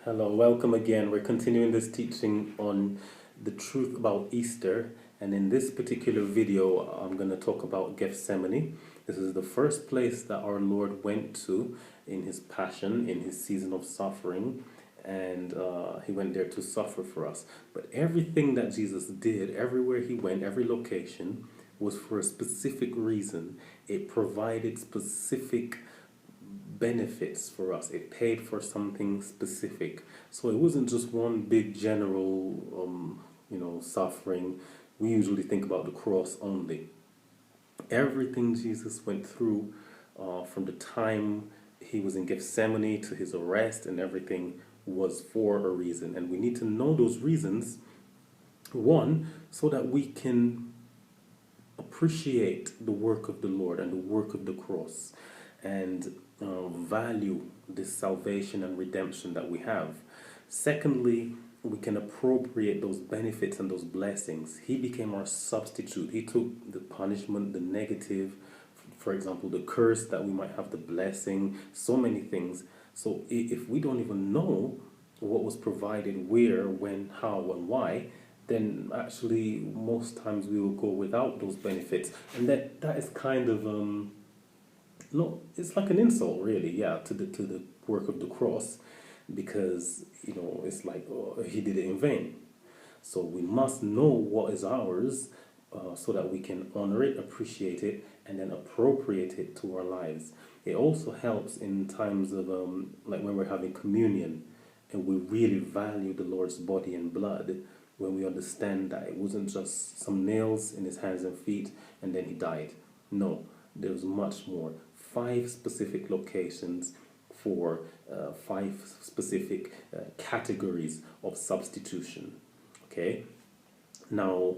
Hello, welcome again. We're continuing this teaching on the truth about Easter, and in this particular video, I'm going to talk about Gethsemane. This is the first place that our Lord went to in his passion, in his season of suffering, and he went there to suffer for us. But everything that Jesus did, everywhere he went, every location, was for a specific reason. It provided specific benefits for us. It paid for something specific. So it wasn't just one big general, suffering. We usually think about the cross only. Everything Jesus went through, from the time he was in Gethsemane to his arrest and everything, was for a reason. And we need to know those reasons, one, so that we can appreciate the work of the Lord and the work of the cross and value this salvation and redemption that we have. Secondly, we can appropriate those benefits and those blessings. He became our substitute. He took the punishment, the negative, for example, the curse that we might have, the blessing, so many things. So if we don't even know what was provided, where, when, how, and why, then actually most times we will go without those benefits. And that is kind of no, it's like an insult, really, yeah, to the work of the cross, because it's like, oh, he did it in vain. So we must know what is ours, so that we can honor it, appreciate it, and then appropriate it to our lives. It also helps in times of like when we're having communion, and we really value the Lord's body and blood. When we understand that it wasn't just some nails in his hands and feet, and then he died. No, there was much more. 5 specific locations for 5 specific categories of substitution. Okay? Now,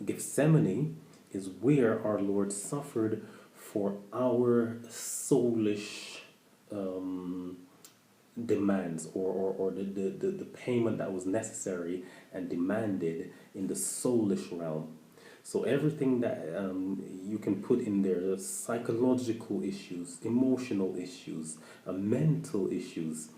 Gethsemane is where our Lord suffered for our soulish demands, or the payment that was necessary and demanded in the soulish realm. So everything that you can put in there, psychological issues, emotional issues, mental issues.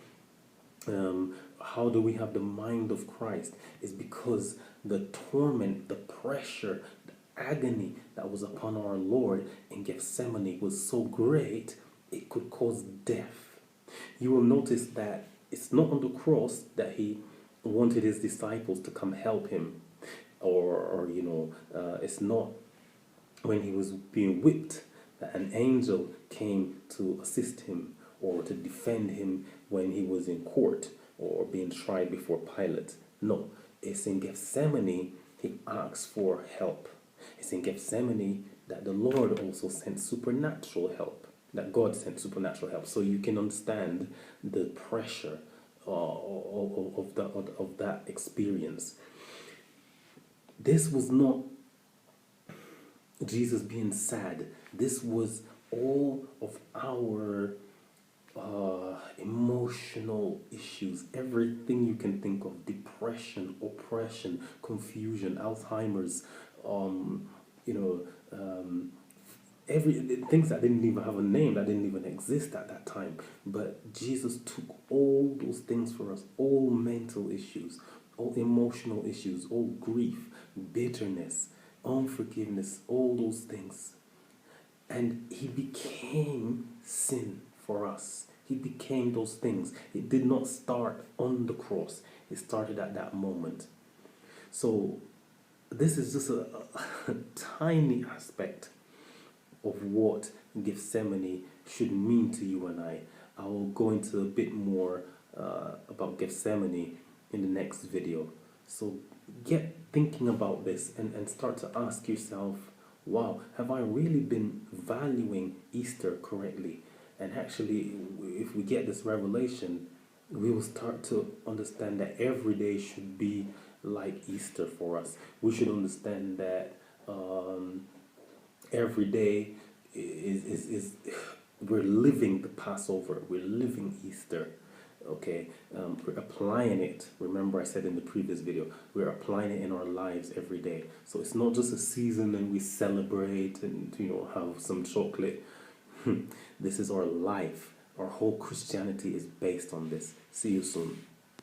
How do we have the mind of Christ? Is because the torment, the pressure, the agony that was upon our Lord in Gethsemane was so great, it could cause death. You will notice that it's not on the cross that he wanted his disciples to come help him, or it's not when he was being whipped that an angel came to assist him or to defend him when he was in court or being tried before Pilate. No, it's in Gethsemane he asks for help. It's in Gethsemane that the Lord also sent supernatural help, that God sent supernatural help. So you can understand the pressure of that experience. This was not Jesus being sad. This was all of our emotional issues, everything you can think of: depression, oppression, confusion, Alzheimer's, every things that didn't even have a name, that didn't even exist at that time. But Jesus took all those things for us, all mental issues, all emotional issues, all grief, bitterness, unforgiveness, all those things. And he became sin for us. He became those things. It did not start on the cross. It started at that moment. So this is just a tiny aspect of what Gethsemane should mean to you and I. I will go into a bit more about Gethsemane in the next video. So get thinking about this and start to ask yourself, wow, have I really been valuing Easter correctly? And actually, if we get this revelation, we will start to understand that every day should be like Easter for us. We should understand that every day is we're living the Passover, we're living Easter. Okay, we're applying it. Remember I said in the previous video, we're applying it in our lives every day. So it's not just a season and we celebrate and have some chocolate. This is our life. Our whole Christianity is based on this. See you soon.